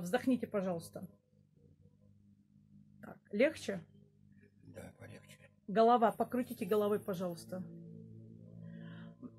Вздохните, пожалуйста. Так, легче? Да, полегче. Голова, покрутите головой, пожалуйста.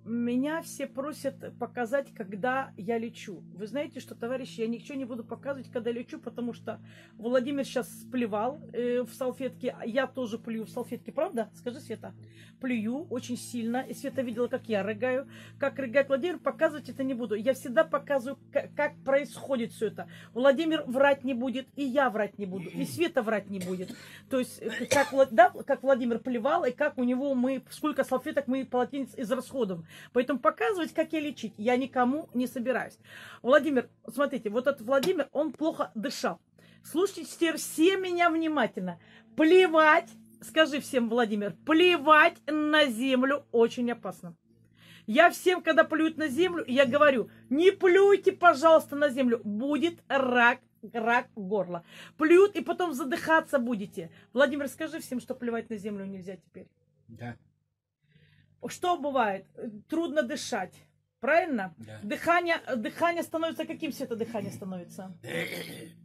Меня все просят показать, когда я лечу. Вы знаете, что, товарищи, я ничего не буду показывать, когда лечу, потому что Владимир сейчас сплевал в салфетке. Я тоже плюю в салфетке, правда? Скажи, Света. Плюю очень сильно. И Света видела, как я рыгаю. Как рыгает Владимир, показывать это не буду. Я всегда показываю, как происходит все это. Владимир врать не будет, и я врать не буду, и Света врать не будет. То есть, как Владимир плевал, и как у него сколько салфеток мы полотенец израсходуем. Поэтому показывать, как я лечить, я никому не собираюсь. Владимир, смотрите, вот этот Владимир, он плохо дышал. Слушайте теперь все меня внимательно. Плевать, скажи всем, Владимир, плевать на землю очень опасно. Я всем, когда плюют на землю, я говорю, не плюйте, пожалуйста, на землю, будет рак горла. Плюют, и потом задыхаться будете. Владимир, скажи всем, что плевать на землю нельзя теперь. Да. Что бывает? Трудно дышать. Правильно? Да. Дыхание становится каким, Света, дыхание становится?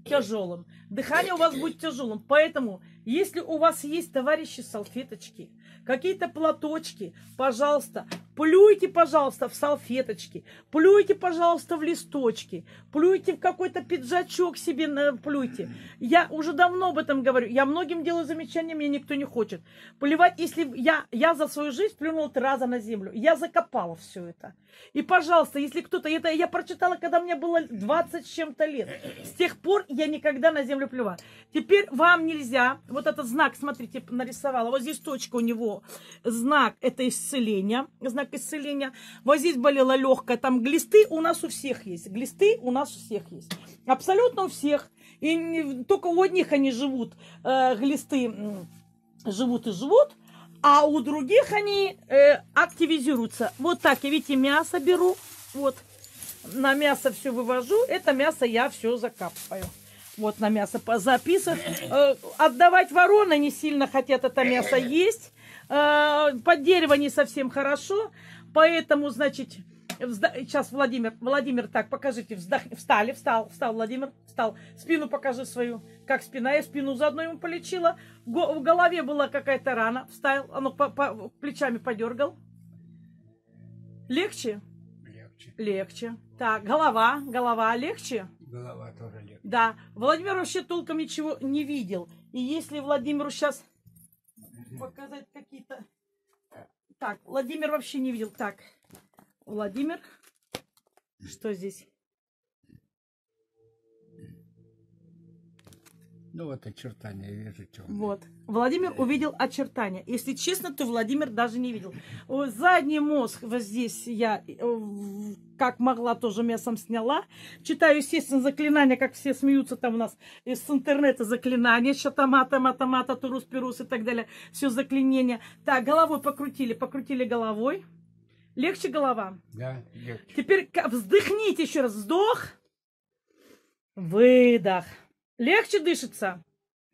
Тяжелым. Дыхание у вас будет тяжелым. Поэтому, если у вас есть, товарищи, салфеточки, какие-то платочки, пожалуйста, плюйте, пожалуйста, в салфеточки, плюйте, пожалуйста, в листочки, плюйте в какой-то пиджачок себе, плюйте. Я уже давно об этом говорю. Я многим делаю замечания, мне никто не хочет. Плевать, если я за свою жизнь плюнула 3 раза на землю. Я закопала все это. И, пожалуйста, если кто-то... Это я прочитала, когда мне было 20 с чем-то лет. С тех пор я никогда на землю плювала. Теперь вам нельзя... Вот этот знак, смотрите, нарисовала. Вот здесь точка у него. Знак, это исцеление. Знак исцеления. Вот здесь болела легкая. Там глисты у нас у всех есть. Глисты у нас у всех есть. Абсолютно у всех. И только у одних они живут. Глисты живут и живут. А у других они активизируются. Вот так, я, видите, мясо беру. Вот, на мясо все вывожу. Это мясо я все закапываю. Вот на мясо записываю. Отдавать вороны не сильно хотят это мясо есть. Под дерево не совсем хорошо. Поэтому, значит, сейчас Владимир, так, покажите, встал, Владимир, встал. Спину покажи свою. Как спина, я спину заодно ему полечила. В голове была какая-то рана. Встал, оно плечами подергал. Легче? Легче. Легче. Так, голова легче? Голова тоже легче. Да. Владимир вообще толком ничего не видел. И если Владимиру сейчас показать какие-то... Так, Владимир вообще не видел. Так, Владимир, что здесь? Ну вот очертания вижу темные. Вот. Владимир увидел очертания. Если честно, то Владимир даже не видел. Задний мозг вот здесь я как могла тоже мясом сняла. Читаю, естественно, заклинания, как все смеются там у нас с интернета заклинания. Шатамата, турус, пирус и так далее. Все заклинения. Так, головой покрутили головой. Легче голова? Да, легче. Теперь вздохните еще раз. Вдох. Выдох. Легче дышится?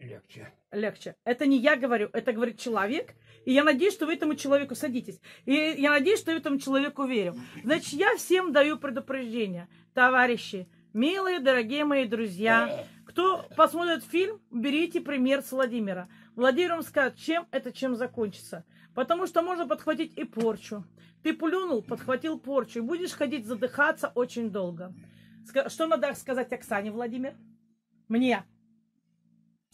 Легче. Легче. Это не я говорю, это говорит человек. И я надеюсь, что вы этому человеку садитесь. И я надеюсь, что я этому человеку верю. Значит, я всем даю предупреждение. Товарищи, милые, дорогие мои друзья, кто посмотрит фильм, берите пример с Владимира. Владимир вам скажет, чем закончится. Потому что можно подхватить и порчу. Ты плюнул, подхватил порчу. И будешь ходить задыхаться очень долго. Что надо сказать Оксане, Владимир? Мне.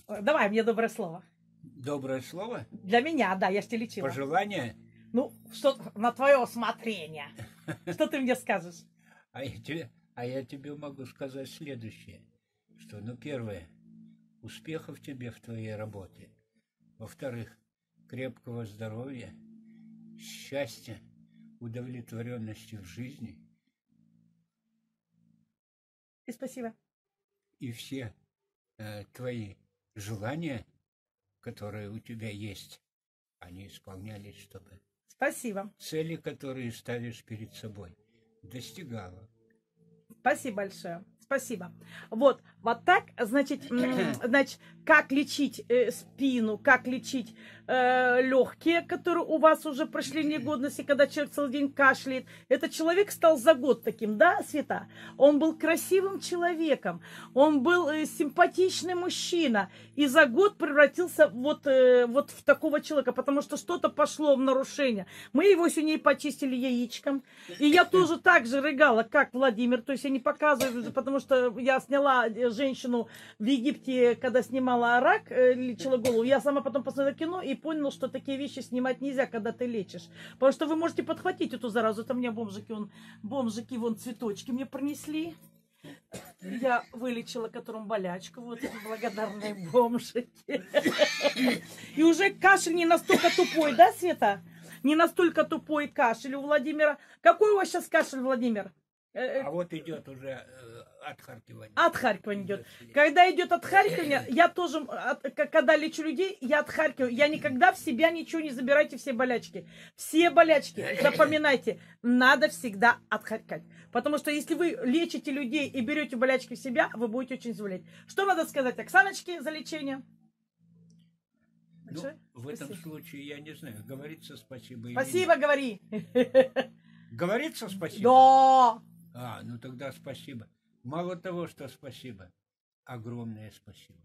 Давай мне доброе слово. Доброе слово? Для меня, да, я ж тебя лечила. Пожелание? Ну, что на твое усмотрение. Что ты мне скажешь? А я тебе могу сказать следующее. Что, ну, первое, успехов тебе в твоей работе. Во-вторых, крепкого здоровья, счастья, удовлетворенности в жизни. И спасибо. И все твои желания, которые у тебя есть, они исполнялись, чтобы Спасибо. цели, которые ставишь перед собой, достигала. Спасибо большое. Спасибо. Вот так, значит, как лечить спину, как лечить легкие, которые у вас уже прошли негодности, когда человек целый день кашляет. Этот человек стал за год таким, да, Света? Он был красивым человеком, он был симпатичный мужчина, и за год превратился вот в такого человека, потому что что-то пошло в нарушение. Мы его сегодня почистили яичком, и я тоже так же рыгала, как Владимир, то есть я не показываю, потому что я сняла женщину в Египте, когда снимала рак, лечила голову, я сама потом посмотрела кино и поняла, что такие вещи снимать нельзя, когда ты лечишь, потому что вы можете подхватить эту заразу. Это мне бомжики вон цветочки мне принесли. Я вылечила которым болячку, вот благодарные бомжики. И уже кашель не настолько тупой, да, Света? Не настолько тупой кашель у Владимира. Какой у вас сейчас кашель, Владимир? А вот идет уже отхаркивание. Отхаркивание идет. Когда идет отхаркивание, я тоже, когда лечу людей, я отхаркиваю. Я никогда в себя ничего не забирайте, все болячки. Все болячки, запоминайте, надо всегда отхаркать. Потому что если вы лечите людей и берете болячки в себя, вы будете очень заболеть. Что надо сказать Оксаночке за лечение? Ну, в этом случае, я не знаю, говорится спасибо. Спасибо, говори. Говорится спасибо? Да. Ну тогда спасибо. Мало того, что спасибо, огромное спасибо.